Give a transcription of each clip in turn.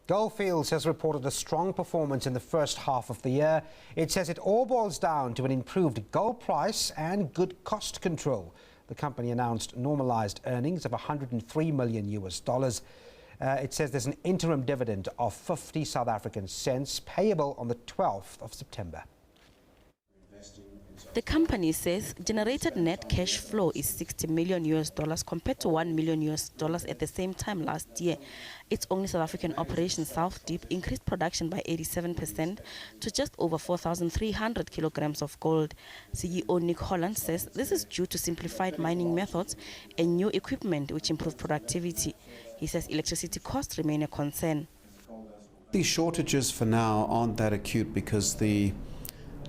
Goldfields has reported a strong performance in the first half of the year. It says it all boils down to an improved gold price and good cost control. The company announced normalised earnings of $103 million. It says there's an interim dividend of 50 South African cents payable on the 12th of September. The company says generated net cash flow is $60 million compared to $1 million at the same time last year. Its only South African operation, South Deep, increased production by 87% to just over 4,300 kilograms of gold. CEO Nick Holland says this is due to simplified mining methods and new equipment which improve productivity. He says electricity costs remain a concern. These shortages for now aren't that acute because the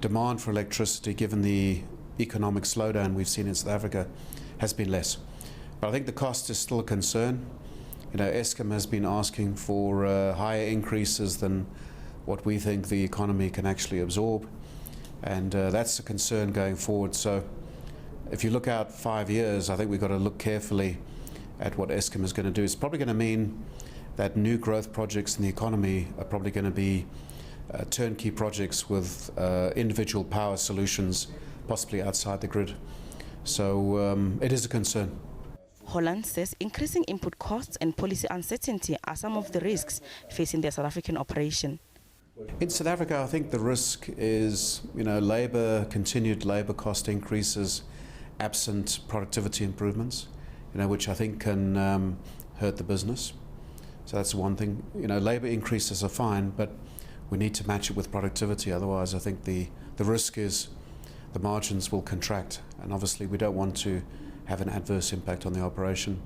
demand for electricity, given the economic slowdown we've seen in South Africa, has been less. But I think the cost is still a concern. Eskom has been asking for higher increases than what we think the economy can actually absorb, and that's a concern going forward. So if you look out 5 years, I think we've got to look carefully at what Eskom is going to do. It's probably going to mean that new growth projects in the economy are probably going to be turnkey projects with individual power solutions, possibly outside the grid. So it is a concern. Holland says increasing input costs and policy uncertainty are some of the risks facing their South African operation. In South Africa, I think the risk is, continued labour cost increases, absent productivity improvements, which I think can hurt the business. So that's one thing. Labour increases are fine, but we need to match it with productivity. Otherwise, I think the risk is the margins will contract, and obviously we don't want to have an adverse impact on the operation.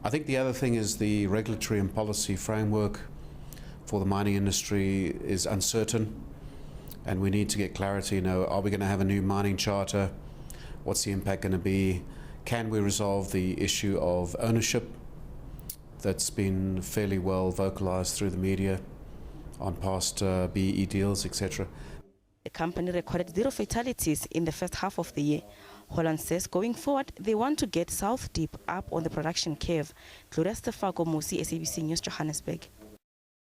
I think the other thing is the regulatory and policy framework for the mining industry is uncertain, and we need to get clarity. Are we going to have a new mining charter? What's the impact going to be? Can we resolve the issue of ownership that's been fairly well vocalized through the media on past BEE deals, etc.? The company recorded 0 fatalities in the first half of the year. Holland says going forward, they want to get South Deep up on the production curve. Gloria Stefago, Musi, SABC News, Johannesburg.